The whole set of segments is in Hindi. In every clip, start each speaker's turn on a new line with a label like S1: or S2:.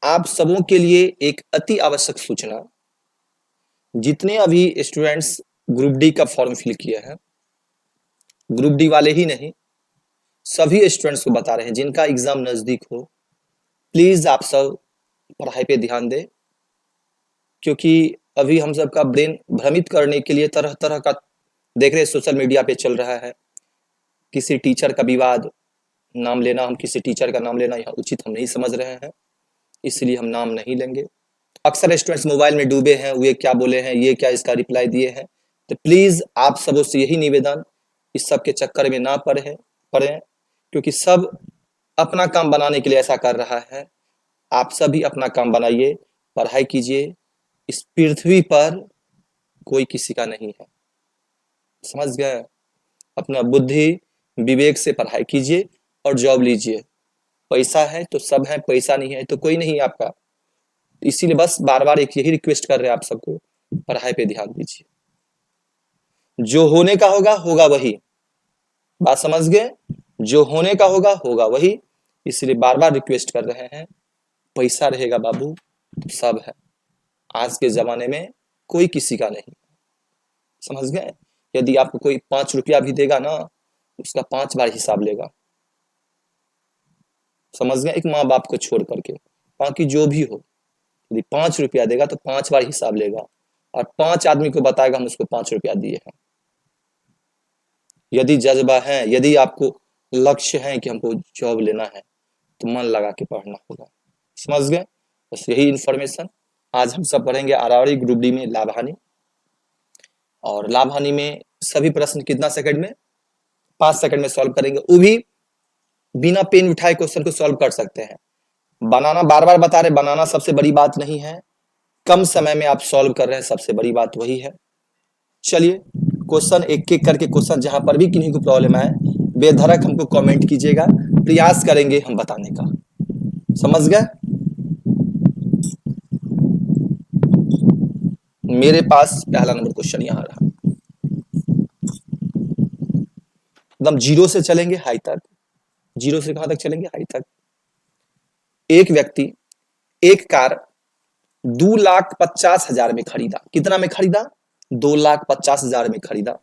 S1: आप सबों के लिए एक अति आवश्यक सूचना। जितने अभी स्टूडेंट्स ग्रुप डी का फॉर्म फिल किए हैं, ग्रुप डी वाले ही नहीं, सभी स्टूडेंट्स को बता रहे हैं जिनका एग्जाम नजदीक हो, प्लीज आप सब पढ़ाई पे ध्यान दें, क्योंकि अभी हम सब का ब्रेन भ्रमित करने के लिए तरह तरह का देख रहे सोशल मीडिया पे चल रहा है। किसी टीचर का विवाद नाम लेना, हम किसी टीचर का नाम लेना यहाँ उचित हम नहीं समझ रहे हैं, इसलिए हम नाम नहीं लेंगे। अक्सर स्टूडेंट्स मोबाइल में डूबे हैं, वे क्या बोले हैं, ये क्या इसका रिप्लाई दिए हैं, तो प्लीज आप सबों से यही निवेदन, इस सब के चक्कर में ना पड़े, क्योंकि सब अपना काम बनाने के लिए ऐसा कर रहा है। आप सभी अपना काम बनाइए, पढ़ाई कीजिए। इस पृथ्वी पर कोई किसी का नहीं है, समझ गए? अपना बुद्धि विवेक से पढ़ाई कीजिए और जॉब लीजिए। पैसा है तो सब है, पैसा नहीं है तो कोई नहीं आपका। इसीलिए बस बार बार एक यही रिक्वेस्ट कर रहे हैं आप सबको, पढ़ाई पे ध्यान दीजिए। जो होने का होगा होगा वही, बात समझ गए? जो होने का होगा होगा वही, इसलिए बार बार रिक्वेस्ट कर रहे हैं। पैसा रहेगा बाबू तो सब है। आज के जमाने में कोई किसी का नहीं, समझ गए? यदि आपको कोई 5 रुपया भी देगा ना, उसका 5 बार हिसाब लेगा, समझ गए? एक माँ बाप को छोड़ करके बाकी जो भी हो, यदि 5 रुपया देगा तो 5 बार हिसाब लेगा और 5 आदमी को बताएगा हम उसको 5 रुपया दिए हैं। यदि जज्बा है, यदि आपको लक्ष्य है कि हमको जॉब लेना है, तो मन लगा के पढ़ना होगा, समझ गए? बस यही इन्फॉर्मेशन आज हम सब पढ़ेंगे। आरआरबी ग्रुप डी में लाभ हानि, और लाभ हानि में सभी प्रश्न कितना सेकंड में? 5 सेकंड में सॉल्व करेंगे। वो भी बिना पेन उठाए क्वेश्चन को सॉल्व कर सकते हैं। बनाना बार बार बता रहे, बनाना सबसे बड़ी बात नहीं है, कम समय में आप सॉल्व कर रहे हैं, सबसे बड़ी बात वही है। चलिए क्वेश्चन एक एक करके, क्वेश्चन जहां पर भी किन्हीं को प्रॉब्लम आए बेधड़क हमको कमेंट कीजिएगा, प्रयास करेंगे हम बताने का, समझ गए? मेरे पास पहला नंबर क्वेश्चन यहां रहा, एकदम जीरो से चलेंगे हाई तक। जीरो से कहां तक चलेंगे? हाई तक। एक व्यक्ति एक कार 2,50,000 में खरीदा। कितना में खरीदा? 2,50,000 में खरीदा।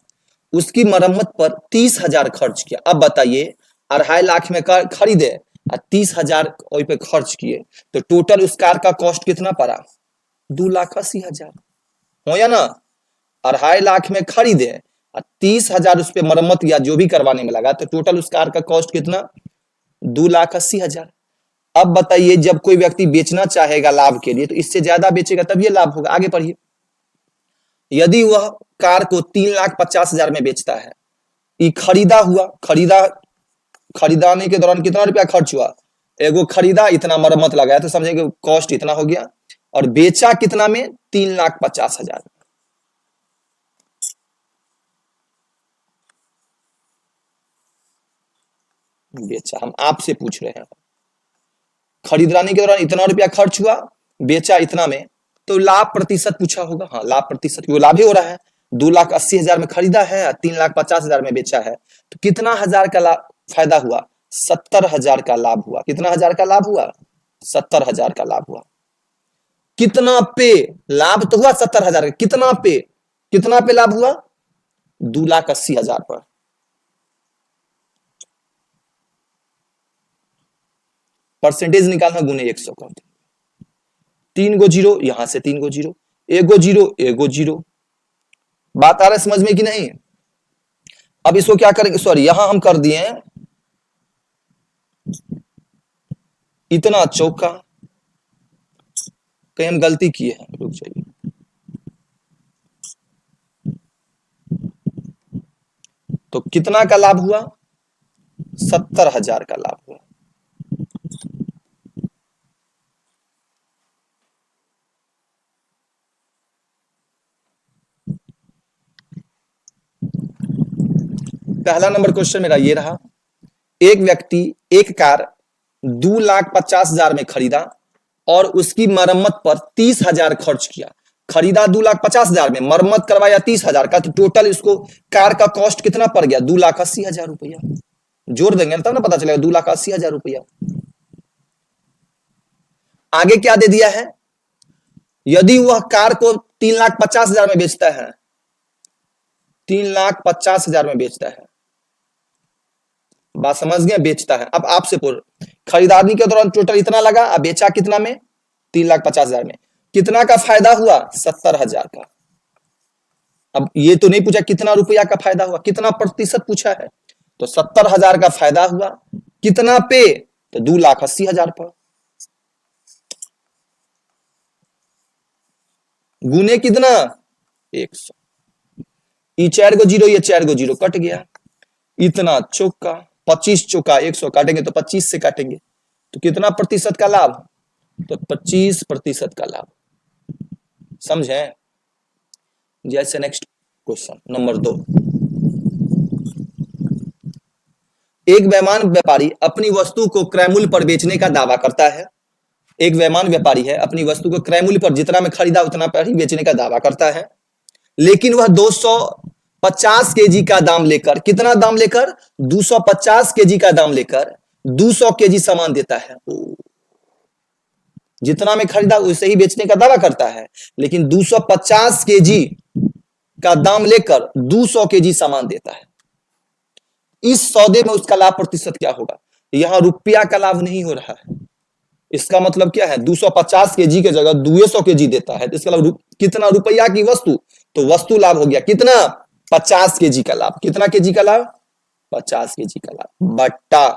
S1: उसकी मरम्मत पर 30,000 खर्च किया। अब बताइए, 2.5 लाख में कार खरीदे और 30,000 पे खर्च किए, तो टोटल उस कार का कॉस्ट कितना पड़ा? 2,80,000, हो या ना? 2.5 लाख में खरीदे और 30,000 उस पर मरम्मत या जो भी करवाने में लगा, तो टोटल उस कार का कॉस्ट कितना? 2,80,000। अब बताइए, जब कोई व्यक्ति बेचना चाहेगा लाभ के लिए, तो इससे ज्यादा बेचेगा तब ये लाभ होगा। आगे पढ़िए। यदि वह कार को 3,50,000 में बेचता है, ये खरीदा हुआ, खरीदाने के दौरान कितना रुपया खर्च हुआ? एगो खरीदा, इतना मरम्मत लगाया, तो समझेंगे कॉस्ट इतना हो गया। और बेचा कितना में? 3,50,000। बेचा, हम आपसे पूछ रहे हैं, खरीदाने के दौरान इतना रुपया खर्च हुआ, बेचा इतना में, तो लाभ प्रतिशत पूछा होगा। हाँ, लाभ प्रतिशत, वो लाभ ही हो रहा है। 2,80,000 में खरीदा है, 3,50,000 में बेचा है, तो कितना हजार का लाभ फायदा हुआ? 70,000 का लाभ हुआ। कितना हजार का लाभ हुआ? 70,000 का लाभ हुआ। कितना पे लाभ तो हुआ? 70,000 का। कितना पे लाभ हुआ? 2,80,000 पर। परसेंटेज निकालना, गुने 100 कर दे। 3 गो जीरो, यहां से 3 गो जीरो, एगो जीरो। बात आ रहा है समझ में कि नहीं? अब इसको क्या करेंगे? सॉरी, यहां हम कर दिए इतना चौका, कहीं हम गलती किए हैं, रुक जाइए। तो कितना का लाभ हुआ? 70,000 का लाभ हुआ। पहला नंबर क्वेश्चन मेरा ये रहा। एक व्यक्ति एक कार 2,50,000 में खरीदा और उसकी मरम्मत पर 30,000 खर्च किया। खरीदा 2,50,000 में, मरम्मत करवाया 30,000 का, तो टोटल इसको कार का कॉस्ट कितना पड़ गया? 2,80,000 रुपया। जोड़ देंगे तब ना पता चलेगा, 2,80,000 रुपया। आगे क्या दे दिया है, यदि वह कार को 3,50,000 में बेचता है, 3,50,000 में बेचता है, बात समझ गए, बेचता है। अब आपसे पूछ, खरीदारी के दौरान टोटल इतना लगा, अब बेचा कितना में, 3,50,000 में, कितना का फायदा हुआ, 70,000 का। अब ये तो नहीं पूछा कितना रुपया का फायदा हुआ, कितना प्रतिशत पूछा है, तो 70,000 का फायदा हुआ, कितना पे, तो 2,80,000 पर, गुने कितना, 100, ये 4 गो जीरो, ये 4 गो जीरो कट गया, इतना चौका, 25 चौका 100 काटेंगे तो 25 से काटेंगे, तो कितना प्रतिशत का लाभ, तो 25% का लाभ। समझे? जैसे नेक्स्ट क्वेश्चन नंबर 2, एक बेईमान व्यापारी अपनी वस्तु को क्रय मूल्य पर बेचने का दावा करता है। एक बेईमान व्यापारी है, अपनी वस्तु को क्रय मूल्य पर जितना में खरीदा उतना पर ही बेचने का दावा करता है, लेकिन वह 250 केजी का दाम लेकर, कितना दाम लेकर, 250 केजी का दाम लेकर 200 केजी सामान देता है। जितना में खरीदा उसे ही बेचने का दावा करता है, लेकिन 250 केजी का दाम लेकर 200 केजी सामान देता है। इस सौदे में उसका लाभ प्रतिशत क्या होगा? यहां रुपया का लाभ नहीं हो रहा है, इसका मतलब क्या है, 250 केजी के जगह 200 केजी देता है, तो इसका लाभ कितना रुपया की वस्तु, तो वस्तु लाभ हो गया कितना, 50 केजी का लाभ। कितना केजी का लाभ, 50 केजी का लाभ। बट्टा,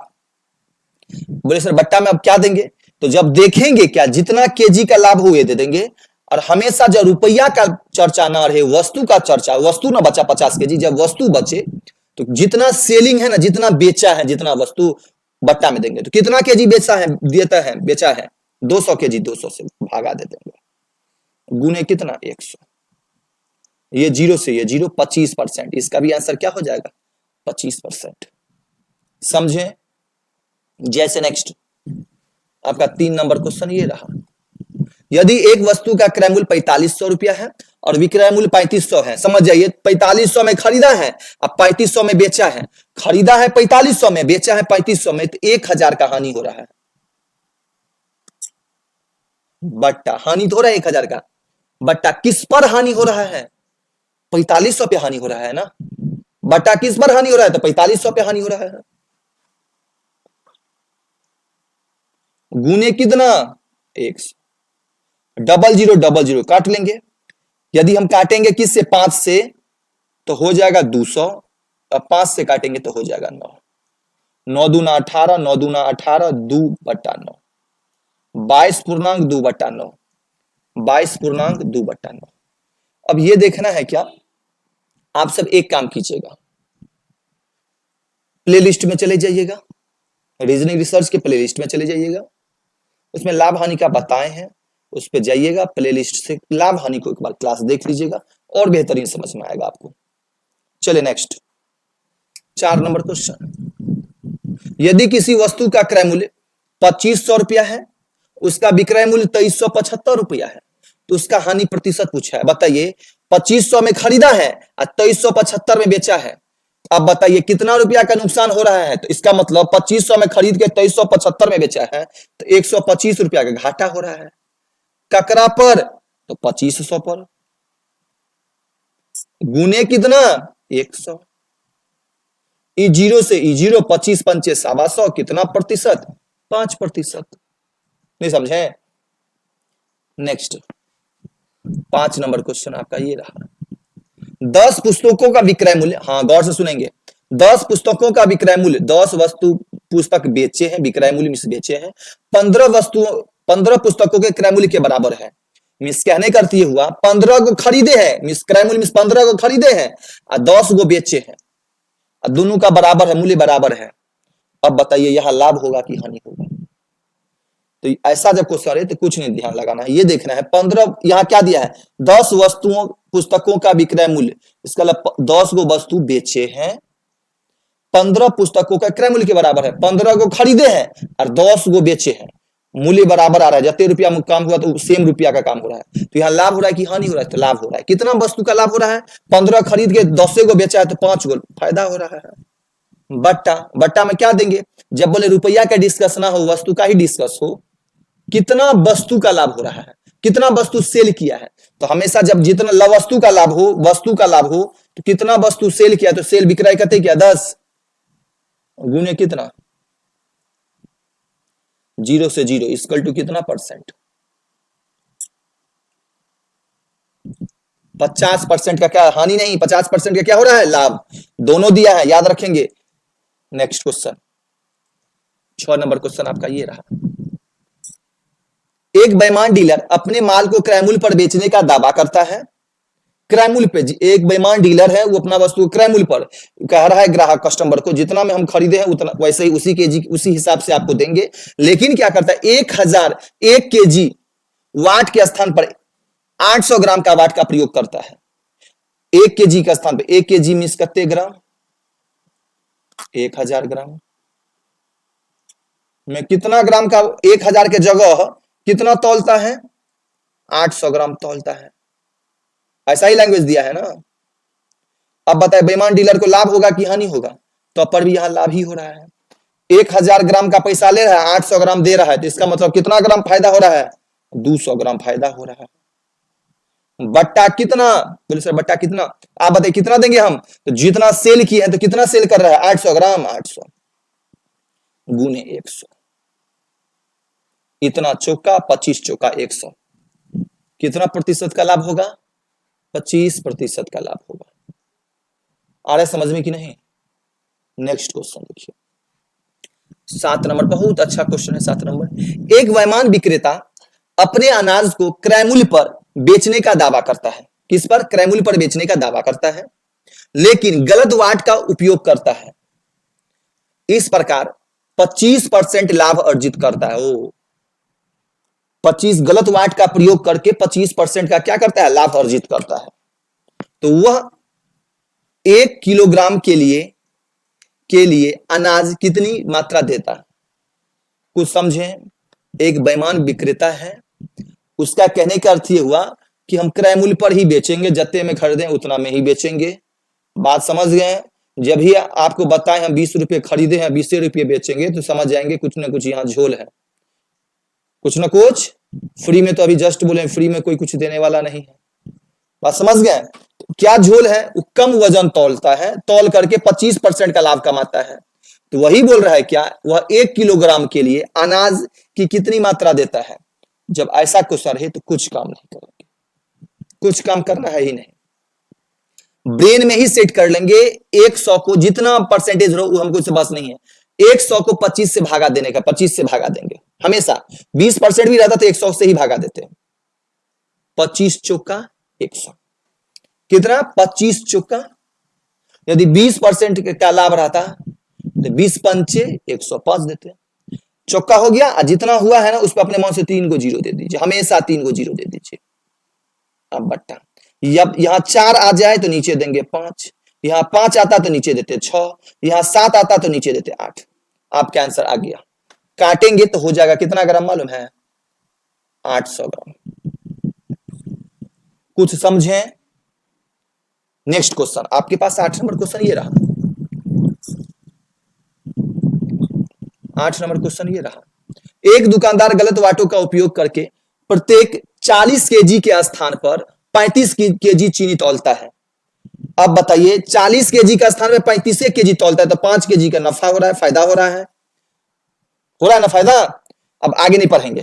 S1: बोले सर बट्टा में अब क्या देंगे, तो जब देखेंगे क्या जितना केजी का लाभ हुए दे देंगे, और हमेशा जब रुपया का चर्चा ना रहे, वस्तु का चर्चा, वस्तु ना बचा 50 केजी, जब वस्तु बचे तो जितना सेलिंग है ना, जितना बेचा है, जितना वस्तु बट्टा में देंगे, तो कितना केजी बेचा है, देता है, बेचा है 200 केजी, 200 से भागा दे देंगे, गुने कितना, 100, ये जीरो से ये जीरो, 25%, इसका भी आंसर क्या हो जाएगा, 25%। समझे? जैसे नेक्स्ट आपका 3 नंबर क्वेश्चन ये रहा, यदि एक वस्तु का क्रय मूल्य 4500 रुपया है और विक्रय मूल्य 3500 है, समझ जाइए 4500 में खरीदा है, अब 3500 में बेचा है, खरीदा है 4500 में, बेचा है 3500 में, तो 1000 का हानि हो रहा है। बट्टा, हानि तो हो रहा है 1000 का, बट्टा किस पर हानि हो रहा है, 4500 पे हानि हो रहा है ना, बट्टा किस पर हानि हो रहा है, तो 4500 पे हानि हो रहा है, गुने कितना, 100, डबल जीरो काट लेंगे, यदि हम काटेंगे किससे, 5 से, तो हो जाएगा 200, और 5 से काटेंगे तो हो जाएगा 9, 9 दूना 18, 9 दूना 18, 2/9, 22.2/9, 22.2/9। अब ये देखना है क्या, आप सब एक काम कीजिएगा, प्लेलिस्ट में चले जाइएगा, रीजनिंग रिसर्च के प्लेलिस्ट में चले जाइएगा, उसमें लाभ हानि का बताए हैं, उस पे जाइएगा, प्लेलिस्ट से लाभ हानि को एक बार क्लास देख लीजिएगा, और बेहतरीन समझ में आएगा आपको। चले नेक्स्ट 4 नंबर क्वेश्चन, यदि किसी वस्तु का क्रय मूल्य 2500 रुपया है, उसका विक्रय मूल्य 2375 रुपया है, तो उसका हानि प्रतिशत पूछा है। बताइए 2500 में खरीदा है और 2375 में बेचा है, अब बताइए कितना रुपया का नुकसान हो रहा है, तो इसका मतलब 2500 में खरीद के 2375 में बेचा है, तो 125 रुपया का घाटा हो रहा है। ककरा पर, तो 2500 पर, गुने कितना, 100, ई जीरो से ई जीरो, 25 पंचे 125, कितना प्रतिशत, 5%। नहीं समझे? नेक्स्ट 5 नंबर क्वेश्चन आपका ये रहा, 10 पुस्तकों का विक्रय मूल्य, हाँ गौर से सुनेंगे, 10 पुस्तकों का विक्रय मूल्य, 10 वस्तु पुस्तक बेचे हैं, विक्रय मूल्य मिस बेचे हैं, 15 पुस्तकों के क्रय मूल्य के बराबर है। मिस कहने का अर्थ ये हुआ 15 को खरीदे हैं, मिस क्रय मूल्य मिस 15 को खरीदे हैं और 10 को बेचे हैं, और दोनों का बराबर है, मूल्य बराबर है। अब बताइए यहां लाभ होगा कि हानि होगा? तो ऐसा जब क्वेश्चन है तो कुछ नहीं ध्यान लगाना है, ये देखना है 15, यहां क्या दिया है, 10 वस्तुओं पुस्तकों का विक्रय मूल्य, इसका 10 को वस्तु बेचे हैं, 15 पुस्तकों का क्रय मूल्य के बराबर है, 15 को खरीदे हैं और 10 को बेचे हैं, मूल्य बराबर आ रहा है, जितने रुपया में काम हुआ तो सेम रुपया का काम हो रहा है, तो यहाँ लाभ हो रहा है कि हानि हो रहा है, तो लाभ हो रहा है। कितना वस्तु का लाभ हो रहा है, 15 खरीद के 10 को बेचा है तो 5 को फायदा हो रहा है। बट्टा, बट्टा में क्या देंगे, जब बोले रुपया का डिस्कस ना हो, वस्तु का ही डिस्कस हो, कितना वस्तु का लाभ हो रहा है, कितना वस्तु सेल किया है। तो हमेशा जब जितना वस्तु का लाभ हो, वस्तु का लाभ हो, तो कितना वस्तु सेल किया, तो सेल विक्रय कहते क्या 10 गुने कितना 0 से 0 इक्वल टू कितना परसेंट, 50% का क्या हानि नहीं, 50% का क्या हो रहा है लाभ, दोनों दिया है, याद रखेंगे। नेक्स्ट क्वेश्चन 6 नंबर क्वेश्चन आपका ये रहा। एक बेईमान डीलर अपने माल को क्रय मूल्य पर बेचने का दावा करता है। क्रय मूल्य पे एक बेईमान डीलर है, वो अपना वस्तु क्रय मूल्य पर कह रहा है ग्राहक कस्टमर को जितना में हम खरीदे हैं उतना वैसे ही उसी केजी उसी हिसाब से आपको देंगे। लेकिन क्या करता है 1001 केजी वाट के स्थान पर 800 ग्राम का वाट का प्रयोग करता है। 1 केजी का स्थान पर 1 केजी मीन्स कितने ग्राम, 1000 ग्राम में कितना ग्राम का 1000 के जगह कितना तौलता है, 800 ग्राम तौलता है। ऐसा ही लैंग्वेज दिया है ना। अब बताए बेईमान डीलर को लाभ होगा कि हानि होगा, तो पर भी यहां लाभ ही हो रहा है। 1000 ग्राम का पैसा ले रहा है, 800 ग्राम दे रहा है, तो इसका मतलब कितना ग्राम फायदा हो रहा है, 200 ग्राम फायदा हो रहा है। बट्टा कितना, बोले सर बट्टा कितना, आप बताइए कितना देंगे हम, तो जितना सेल किए हैं तो कितना सेल कर रहा है 800 ग्राम, 800 गुने 100, इतना चौका 25 चौका 100, कितना प्रतिशत का लाभ होगा, 25% का लाभ होगा। आ रहा है समझ में कि नहीं। नेक्स्ट क्वेश्चन देखिए 7 नंबर, बहुत अच्छा क्वेश्चन है 7 नंबर। एक बेईमान विक्रेता अपने अनाज को क्रय मूल्य पर बेचने का दावा करता है। किस पर, क्रय मूल्य पर बेचने का दावा करता है, लेकिन गलत वाट का उपयोग करता है। इस प्रकार 25% लाभ अर्जित करता है। ओ 25 गलत वाट का प्रयोग करके 25% का क्या करता है, लाभ अर्जित करता है। तो वह 1 किलोग्राम के लिए अनाज कितनी मात्रा देता है, कुछ समझें। एक बेईमान विक्रेता है, उसका कहने का अर्थ यह हुआ कि हम क्रय मूल्य पर ही बेचेंगे, जितने में खरीदें उतना में ही बेचेंगे। बात समझ गए। जब भी आपको बताएं हम 20 रुपये खरीदे हैं 20 रुपये बेचेंगे, तो समझ जाएंगे कुछ ना कुछ यहाँ झोल है, कुछ ना कुछ। फ्री में तो अभी जस्ट बोले फ्री में कोई कुछ देने वाला नहीं है। बात समझ गए। क्या झोल है, वो कम वजन तौलता है, तौल करके 25% का लाभ कमाता है। तो वही बोल रहा है क्या, वह 1 किलोग्राम के लिए अनाज की कितनी मात्रा देता है। जब ऐसा क्वेश्चन है तो कुछ काम नहीं करेंगे, कुछ काम करना है ही नहीं, ब्रेन में ही सेट कर लेंगे। 100 को जितना परसेंटेज हो वो हमको इससे बस नहीं है, 100 को 25 से भागा देने का, 25 से भागा देंगे हमेशा। 20% भी रहता तो 100 से ही भागा देते। 25 चौका 100 कितना, 25 चौका। यदि 20% का लाभ रहता तो 20 पंचे 105 देते, चौका हो गया। और जितना हुआ है ना उस पर अपने मन से 3 को 0 दे दीजिए, हमेशा 3 को 0 दे दीजिए। अब बट्टा, जब यहां 4 आ जाए तो नीचे देंगे 5, यहां 5 आता तो नीचे देते 6, यहां 7 आता तो नीचे देते 8। आपका आंसर आ गया। काटेंगे तो हो जाएगा कितना ग्राम मालूम है, 800 ग्राम। कुछ समझें। नेक्स्ट क्वेश्चन आपके पास 8 नंबर क्वेश्चन ये रहा। 8 नंबर क्वेश्चन ये रहा। एक दुकानदार गलत वाटों का उपयोग करके प्रत्येक 40 केजी के स्थान पर 35 केजी चीनी तौलता है। अब बताइए 40 केजी का स्थान में 35 केजी तौलता है, तो 5 केजी का नफा हो रहा है, फायदा हो रहा है ना फायदा। अब आगे नहीं पढ़ेंगे।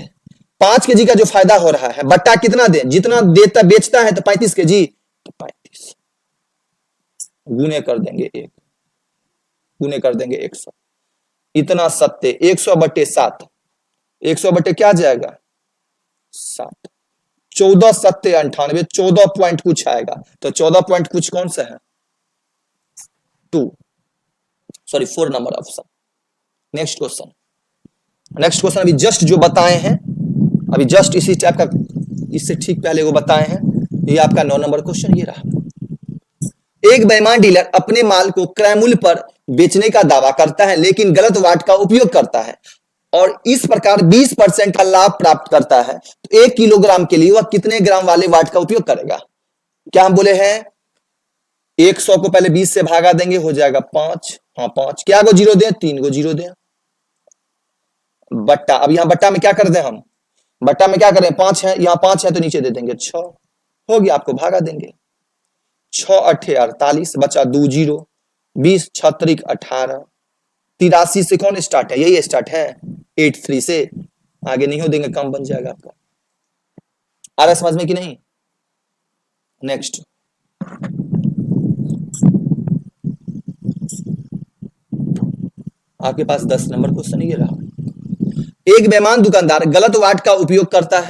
S1: 5 केजी का जो फायदा हो रहा है, बट्टा कितना दे, जितना देता बेचता है तो 35 केजी, तो 35 गुने कर देंगे 1, गुने कर देंगे 100, इतना सत्ते 100/7, 100 क्या जाएगा 7, 14 सत्ते 98, 14 पॉइंट कुछ आएगा। तो 14 पॉइंट कुछ कौन सा है, 4 नंबर ऑप्शन। नेक्स्ट क्वेश्चन अभी जस्ट जो बताए हैं, अभी जस्ट इसी टाइप का, इससे ठीक पहले वो बताए हैं, ये आपका 9 नंबर क्वेश्चन ये रहा। एक बेईमान डीलर अपने माल को क्रय मूल्य पर बेचने का दावा करता है, लेकिन गलत वाट का उपयोग करता है और इस प्रकार 20% का लाभ प्राप्त करता है। तो 1 किलोग्राम के लिए वह कितने ग्राम वाले वाट का उपयोग करेगा। क्या हम बोले हैं 100 को पहले 20 से भागा देंगे, हो जाएगा 5। हाँ 5, क्या को 0 दें, 3 को 0 दें, बट्टा। अब यहां बट्टा में क्या कर दें हम, बट्टा में क्या करें, 5 है, यहाँ 5 है तो नीचे दे देंगे 6, हो गया, आपको भागा देंगे। 6 अठे 48, बचा 2 0, 20 6 18, 83 से कौन स्टार्ट है, यही स्टार्ट है 83 से, आगे नहीं हो देंगे, कम बन जाएगा आपका। आ रहा है समझ में कि नहीं? नेक्स्ट, आपके पास 10 नंबर क्वेश्चन ये रहा। एक बेईमान दुकानदार गलत वाट का उपयोग करता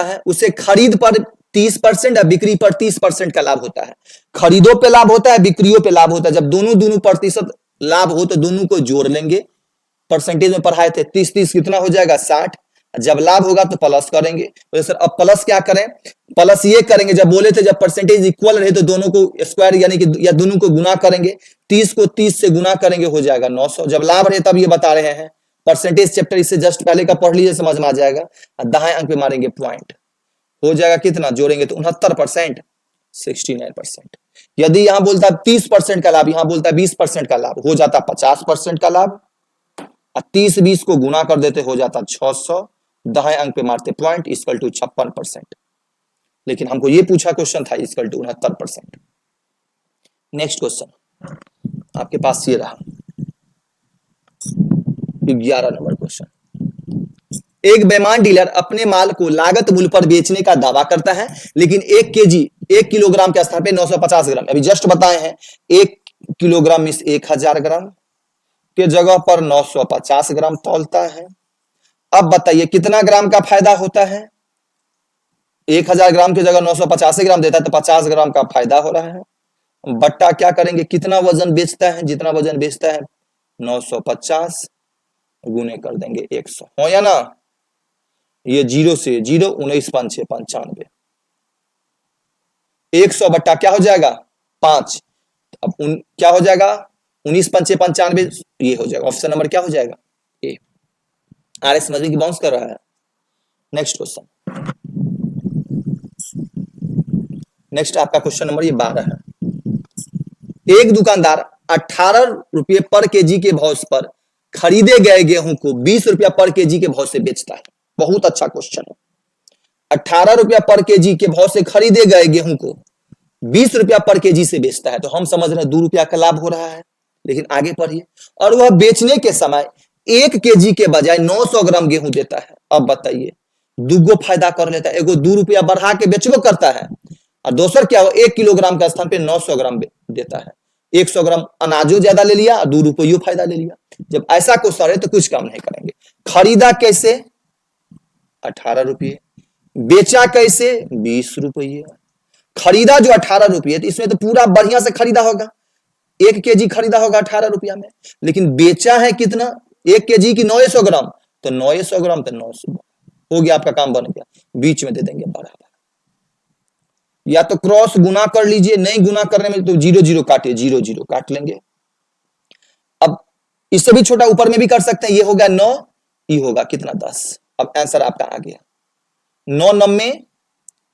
S1: है, उसे खरीद पर 30% या बिक्री पर 30% का लाभ होता है। खरीदों पे लाभ होता है, बिक्रियों पे लाभ होता है। जब दोनों प्रतिशत लाभ हो तो दोनों को जोड़ लेंगे। परसेंटेज में पढ़ाए थे, 30 कितना हो जाएगा 60। जब लाभ होगा तो प्लस करेंगे। तो सर अब प्लस क्या करें, प्लस ये करेंगे, जब बोले थे जब परसेंटेज इक्वल रहे तो दोनों को स्क्वायर यानी कि या दोनों को गुना करेंगे। 30 को 30 से गुना करेंगे, हो जाएगा 900। जब लाभ रहे तब ये बता रहे हैं। परसेंटेज चैप्टर इससे जस्ट पहले का पढ़ लीजिए, समझ में आ जाएगा। दाएं अंक पे मारेंगे पॉइंट, हो जाएगा कितना, जोड़ेंगे तो 69%, 69%। यदि यहां बोलता है 30% का लाभ, यहां बोलता है 20% का लाभ, हो जाता 50% का लाभ। 30-20 को गुना कर देते, हो जाता 600। दाएं अंक पे मारते पॉइंट, इक्वल टू 56%। लेकिन हमको ये पूछा क्वेश्चन था इक्वल टू 69%। नेक्स्ट क्वेश्चन आपके पास ये रहा, 11 नंबर क्वेश्चन। एक बेईमान डीलर अपने माल को लागत मूल्य पर बेचने का दावा करता है, लेकिन 1 किलोग्राम के स्थान पे 950 ग्राम, अभी जस्ट बताए हैं 1 किलोग्राम मीन्स 1000 ग्राम के जगह पर 950 ग्राम तौलता है। अब बताइए कितना ग्राम का फायदा होता है। 1000 ग्राम की जगह 950 ग्राम देता है तो 50 ग्राम का फायदा हो रहा है। बट्टा क्या करेंगे, कितना वजन बेचता है, जितना वजन बेचता है 950 गुने कर देंगे 100, हो या ना। ये 0 से 0, 19 5 6 95, 100 बट्टा क्या हो जाएगा 5। अब क्या हो जाएगा 19 5 6 95, ये हो जाएगा ऑप्शन नंबर क्या हो जाएगा ए। आर एस समझ में कि बाउंस कर रहा है। नेक्स्ट क्वेश्चन, नेक्स्ट आपका क्वेश्चन नंबर ये 12 है। एक दुकानदार 18 रुपये पर केजी के भाव पर खरीदे गए गेहूं को 20 रुपया पर केजी के भाव से बेचता है। बहुत अच्छा क्वेश्चन है। 18 रुपया पर केजी के भाव से खरीदे गए गेहूं को 20 रुपया पर केजी से बेचता है, तो हम समझ रहे हैं 2 रुपया का लाभ हो रहा है। लेकिन आगे पढ़िए, और वह बेचने के समय 1 केजी के बजाय 900 ग्राम गेहूं देता है। अब बताइए, दुगो फायदा कर लेता है, एगो 2 रुपया बढ़ा के बेचबो करता है, और दूसर क्या हो 1 किलोग्राम के स्थान पे 900 ग्राम देता है। 100 ग्राम अनाजो ज्यादा ले लिया और 2 रुपये फायदा ले लिया। जब ऐसा क्वेश्चन है तो कुछ काम नहीं करेंगे। खरीदा कैसे 18 रुपये, बेचा कैसे 20 रुपये। खरीदा जो 18 रुपये, तो इसमें तो पूरा बढ़िया से खरीदा होगा, 1 केजी खरीदा होगा 18 रुपया में। लेकिन बेचा है कितना, 1 केजी की 900 ग्राम, तो 900 ग्राम तो 900 हो गया, आपका काम बन गया। बीच में दे देंगे बराबर, या तो क्रॉस गुना कर लीजिए, नहीं गुना करने में तो 0 0 काटिए, 0 0 काट लेंगे। अब इससे भी छोटा ऊपर में भी कर सकते हैं, ये हो गया 9, ये होगा कितना 10। अब आंसर आपका आ गया 9 9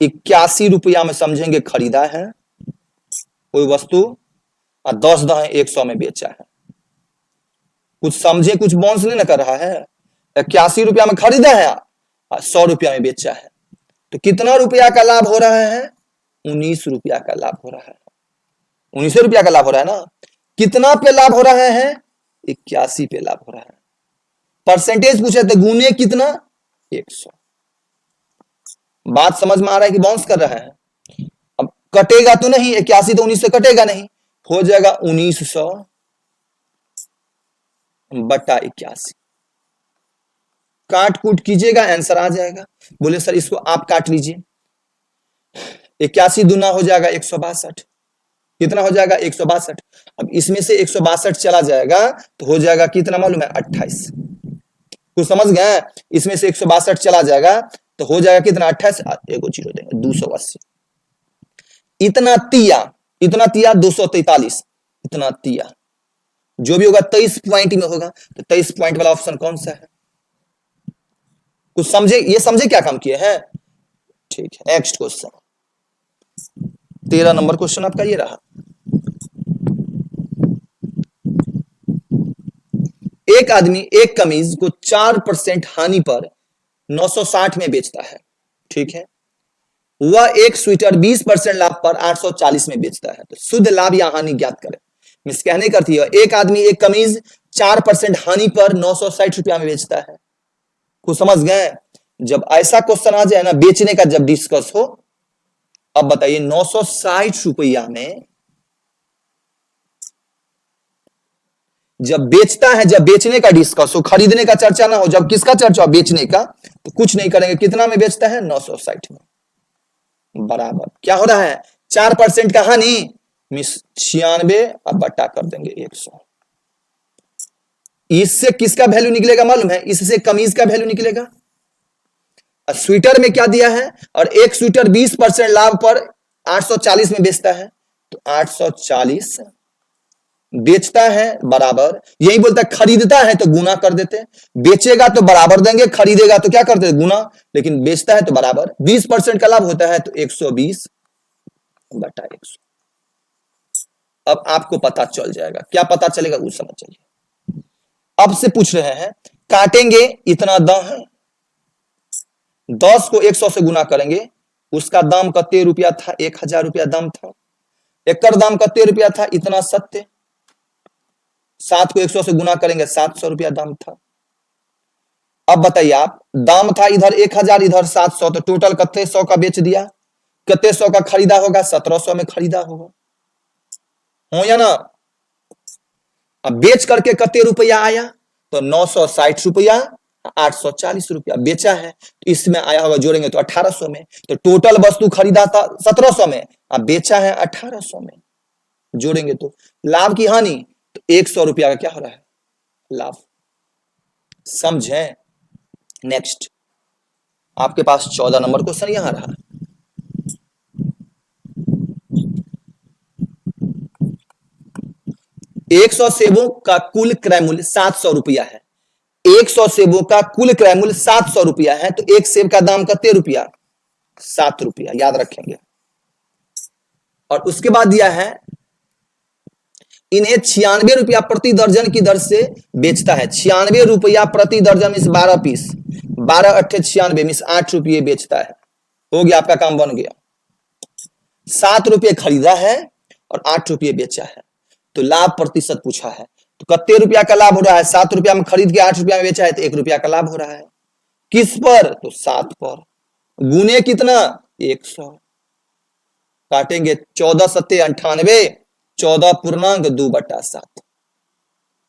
S1: 81 रुपया में समझेंगे खरीदा है कोई वस्तु, और 10 10 100 में बेचा है। कुछ समझे, कुछ बाउंस नहीं ना कर रहा है। 81 रुपया में खरीदा है और 100 रुपया में बेचा है, तो कितना रुपया का लाभ हो रहा है 19 रुपया का लाभ हो रहा है। 19 रुपया का लाभ हो रहा है ना। कितना पे लाभ हो रहा है 81 पे लाभ हो रहा है। परसेंटेज पूछे थे, गुने कितना 100। बात समझ में आ रहा है कि बाउंस कर रहा है। अब कटेगा तो नहीं, 81 तो 19 से कटेगा नहीं, हो जाएगा 1900 बटा 81। काट कूट कीजिएगा, आंसर आ जाएगा। बोले सर इसको आप काट लीजिए, 81 दूना हो जाएगा 162, कितना हो जाएगा 162। अब इसमें से 162 चला जाएगा तो हो जाएगा कितना मालूम है 28। कुछ समझ गए, इसमें से 162 चला जाएगा तो हो जाएगा कितना 28, एगो 0 देंगे 280। इतना तिया 243, इतना तिया जो भी होगा 23 पॉइंट में होगा, तो 23 पॉइंट वाला ऑप्शन कौन सा है। कुछ समझे, ये समझे क्या काम किए हैं। ठीक है, नेक्स्ट क्वेश्चन 13 नंबर क्वेश्चन आपका ये रहा। एक आदमी एक कमीज को 4% हानि पर 960 में बेचता है, ठीक है। वह एक स्वेटर 20% लाभ पर 840 में बेचता है। तो शुद्ध लाभ या हानि ज्ञात करें। मिस कहने करती है एक आदमी एक कमीज 4% हानि पर 960 रुपया में बेचता है। कुछ समझ गए? जब ऐसा क्वेश्चन आ जाए ना बेचने का, जब डिस्कस हो, अब बताइए 960 रुपया में जब बेचता है, जब बेचने का डिस्कस हो, खरीदने का चर्चा ना हो, जब किसका चर्चा हो? बेचने का, तो कुछ नहीं करेंगे। कितना में बेचता है? 960 में। बराबर क्या हो रहा है? 4% का हानि, मिस 96 अब बट्टा कर देंगे 100। इससे किसका वैल्यू निकलेगा मालूम है? इससे कमीज का वैल्यू निकलेगा। स्वेटर में क्या दिया है? और एक स्वेटर 20% लाभ पर 840 में बेचता है, तो 840 बेचता है बराबर, यही बोलता है खरीदता है तो गुना कर देते, बेचेगा तो बराबर देंगे, खरीदेगा तो क्या करते गुना, लेकिन बेचता है तो बराबर। 20% का लाभ होता है तो 120 बटा 100। अब आपको पता चल जाएगा, क्या पता चलेगा वो समझ जाइए। अब से पूछ रहे हैं काटेंगे, इतना दाम है, 10 को 100 से गुना करेंगे, उसका दाम कितने रुपया था? 1000 रुपया दाम था। एकर दाम कितने रुपया था? इतना सत्य। 7 को 100 से गुना करेंगे, 700 रुपया दाम था। अब बताइए आप, दाम था इधर 1000, इधर 700, तो टोटल कितने 100 का बेच दिया? कितने 100 का खरीदा होगा? 1700 में खरीदा होगा, हो या ना? अब बेच करके कितने रुपया आया? तो 960 रुपया, 840 रुपया बेचा है, तो इसमें आया होगा, जोड़ेंगे तो 1800 में। तो टोटल वस्तु खरीदा था 1700 में, अब बेचा है 1800 में, जोड़ेंगे तो लाभ की हानि, तो 100 रुपया का क्या हो रहा है? लाभ। समझे? नेक्स्ट आपके पास 14 नंबर क्वेश्चन यहां रहा। एक 100 सेबों का कुल क्रय मूल्य 700 रुपया है। 100 सेबों का कुल क्रय मूल्य 700 रुपया है, तो एक सेब का दाम कितने रुपया? 7 रुपया, याद रखेंगे। और उसके बाद दिया है इन्हें 96 रुपया प्रति दर्जन की दर से बेचता है। 96 रुपया प्रति दर्जन मीन्स 12 पीस, 12 अट्ठे 96 मीन्स 8 रुपये बेचता है। हो गया, आपका काम बन गया। 7 रुपये खरीदा है और 8 रुपये बेचा है, तो लाभ प्रतिशत पूछा है, तो कितने रुपया का लाभ हो रहा है? 7 रुपया में खरीद के 8 रुपया में बेचा है, तो 1 रुपया का लाभ हो रहा है। किस पर? तो 7 पर। गुने कितना? 100। काटेंगे 14 सत्ते 98, 14.2 बटा 7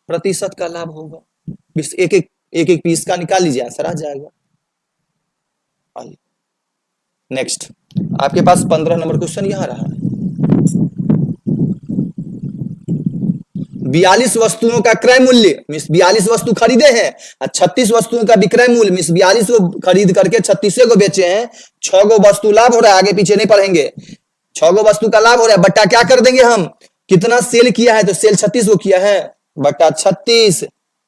S1: प्रतिशत का लाभ होगा। एक एक पीस का निकाल लीजिए, आंसर आ जाएगा। नेक्स्ट आपके पास 15 नंबर क्वेश्चन यहां रहा। 42 वस्तुओं का क्रय मूल्य मीन्स 42 वस्तु खरीदे हैं, और 36 वस्तुओं का विक्रय मूल्य मीन्स 42 को खरीद करके 36 को बेचे हैं। 6 गो वस्तु लाभ हो रहा है, आगे पीछे नहीं पढ़ेंगे। 6 गो वस्तु का लाभ हो रहा है, बट्टा क्या कर देंगे हम? कितना सेल किया है? तो सेल 36 को किया है, बट्टा 36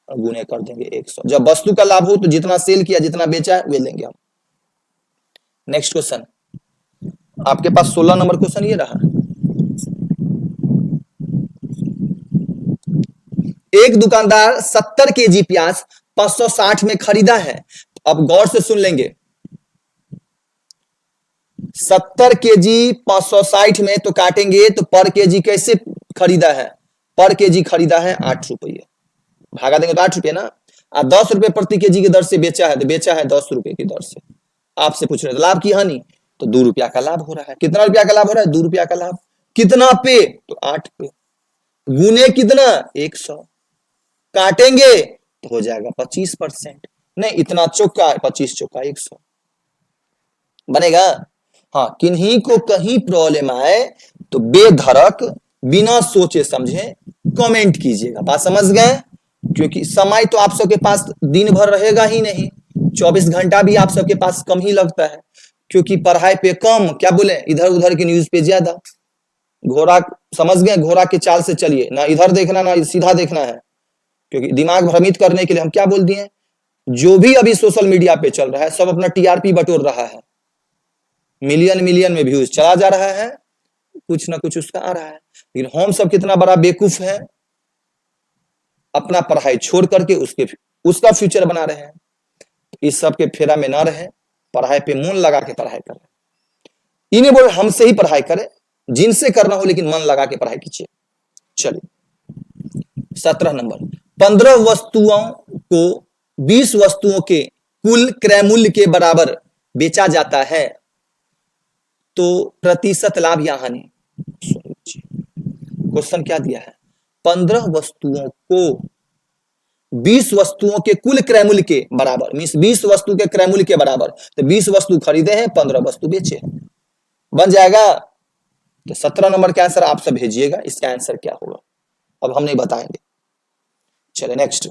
S1: गुने कर देंगे 100। जब वस्तु का लाभ हो तो जितना सेल किया, जितना बेचा है वे लेंगे हम। नेक्स्ट क्वेश्चन आपके पास 16 नंबर क्वेश्चन ये रहा। एक दुकानदार 70 केजी प्याज 560 में खरीदा है। अब गौर से सुन लेंगे, 70 केजी 560 में तो काटेंगे, तो पर केजी कैसे खरीदा है? पर केजी खरीदा है 8 रुपये, भागा देंगे तो 8 रुपये ना। 10 रुपये प्रति केजी की दर से बेचा है, तो बेचा है 10 रुपये की दर से। आपसे पूछ रहे लाभ की हानि, तो 2 रुपया का लाभ हो रहा है। कितना रुपया का लाभ हो रहा है? 2 रुपया का लाभ। कितना पे? तो 8 पे। गुने कितना? 100। काटेंगे तो हो जाएगा 25%। नहीं, इतना चौका 25 चौका 100 बनेगा। हाँ, किन्हीं को कहीं प्रॉब्लम आए तो बेधड़क बिना सोचे समझे कमेंट कीजिएगा। बात समझ गए? क्योंकि समय तो आप सबके पास दिन भर रहेगा ही नहीं, 24 घंटा भी आप सबके पास कम ही लगता है, क्योंकि पढ़ाई पे कम, क्या बोले, इधर उधर की न्यूज पे ज्यादा। घोड़ा, समझ गए? घोड़ा की चाल से चलिए, ना इधर देखना ना सीधा देखना है, क्योंकि दिमाग भ्रमित करने के लिए हम क्या बोल दिए, जो भी अभी सोशल मीडिया पे चल रहा है सब अपना टीआरपी बटोर रहा है, मिलियन मिलियन में व्यूज चला जा रहा है, कुछ ना कुछ उसका आ रहा है। लेकिन हम सब कितना बड़ा बेवकूफ है, अपना पढ़ाई छोड़ करके उसका फ्यूचर बना रहे हैं। इस सब के फेरा में ना रहे, पढ़ाई पे मन लगा के पढ़ाई करें। इन्हें बोले हमसे ही पढ़ाई करें, जिनसे करना हो लेकिन मन लगा के पढ़ाई कीजिए। चलिए 17 नंबर, 15 वस्तुओं को 20 वस्तुओं के कुल क्रय मूल्य के बराबर बेचा जाता है तो प्रतिशत लाभ या हानि। क्वेश्चन क्या दिया है, 15 वस्तुओं को 20 वस्तुओं के कुल क्रय मूल्य के बराबर, मीन्स 20 वस्तु के क्रय मूल्य के बराबर, तो 20 वस्तु खरीदे हैं, 15 वस्तु बेचे हैं, बन जाएगा। तो 17 नंबर का आंसर आप सब भेजिएगा, इसका आंसर क्या होगा अब हम नहीं बताएंगे। चले नेक्स्ट,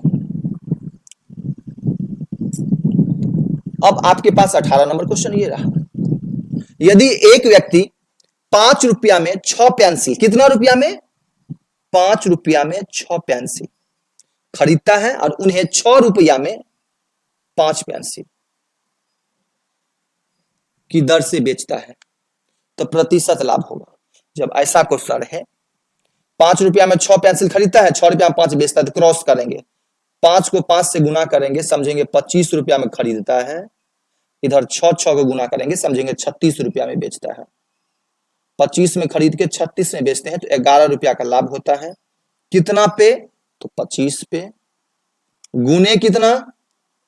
S1: अब आपके पास 18 नंबर क्वेश्चन ये रहा, यदि एक व्यक्ति 5 रुपया में 6 पेंसिल, कितना रुपया में, 5 रुपया में 6 पेंसिल खरीदता है और उन्हें 6 रुपया में 5 पेंसिल की दर से बेचता है तो प्रतिशत लाभ होगा। जब ऐसा क्वेश्चन है, 5 रुपया में 6 पेंसिल खरीदता है, 6 रुपया में 5 बेचता है, तो क्रॉस करेंगे, 5 को 5 से गुना करेंगे, समझेंगे 25 रुपया में खरीदता है, इधर 6 को गुना करेंगे, समझेंगे 36 रुपया में बेचता है। 25 में खरीद के 36 में बेचते हैं तो 11 रुपया का लाभ होता है। कितना पे, तो 25 पे, गुने कितना,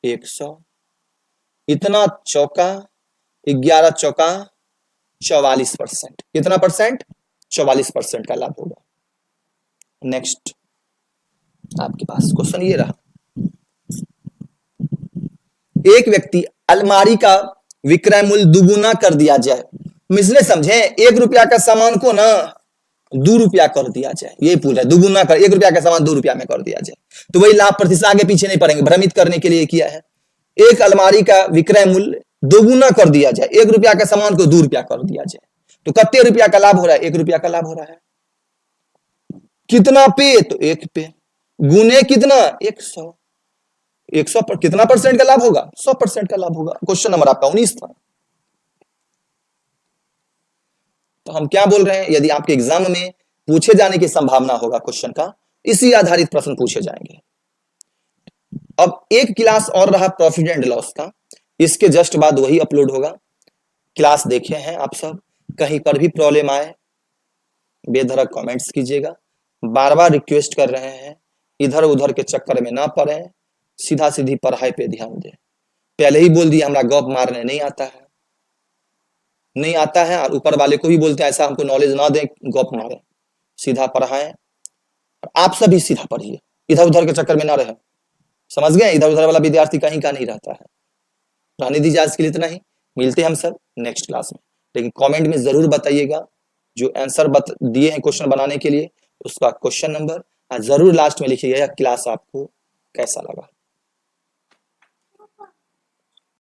S1: 100, इतना चौका, 11 चौका 44%, कितना परसेंट, 44% का लाभ होगा। नेक्स्ट आपके पास क्वेश्चन ये रहा, एक व्यक्ति अलमारी का विक्रय मूल्य दुगुना कर दिया जाए, मिसले समझे, 1 रुपया का सामान को ना 2 रुपया कर दिया जाए, ये पूछ रहा है, दुगुना कर, 1 रुपया का सामान 2 रुपया में कर दिया जाए, तो वही लाभ प्रतिशत, आगे पीछे नहीं पढ़ेंगे, भ्रमित करने के लिए किया है। एक अलमारी का विक्रय मूल्य दोगुना कर दिया जाए, 1 रुपया का सामान को 2 रुपया कर दिया जाए, तो कितने रुपया का लाभ हो रहा है, 1 रुपया का लाभ हो रहा है। कितना पे, तो 1 पे, गुने कितना, 100, 100 पर कितना परसेंट का लाभ होगा, 100% का लाभ होगा। क्वेश्चन नंबर आपका 19 था। तो हम क्या बोल रहे हैं, यदि आपके एग्जाम में पूछे जाने की संभावना होगा क्वेश्चन का, इसी आधारित प्रश्न पूछे जाएंगे। अब एक क्लास और रहा प्रॉफिट एंड लॉस का, इसके जस्ट बाद वही अपलोड होगा। क्लास देखे हैं आप सब, कहीं पर भी प्रॉब्लम आए बेधड़क कमेंट्स कीजिएगा। बार बार रिक्वेस्ट कर रहे हैं, इधर उधर के चक्कर में ना पड़े, सीधा सीधी पढ़ाई पे ध्यान दें। पहले ही बोल दिया, हमरा गप मारने नहीं आता है, नहीं आता है, और ऊपर वाले को भी बोलते हैं ऐसा हमको नॉलेज ना दें, गप मारे, सीधा पढ़ाएं। आप सभी सीधा पढ़िए, इधर उधर के चक्कर में ना रहे, समझ गए। इधर उधर वाला विद्यार्थी कहीं का नहीं रहता है। रहने दीजिए, आज के लिए इतना ही, मिलते हैं हम सब नेक्स्ट क्लास में। लेकिन कमेंट में जरूर बताइएगा जो आंसर दिए हैं क्वेश्चन बनाने के लिए, उसका क्वेश्चन नंबर जरूर लास्ट में लिखिएगा, क्लास आपको कैसा लगा।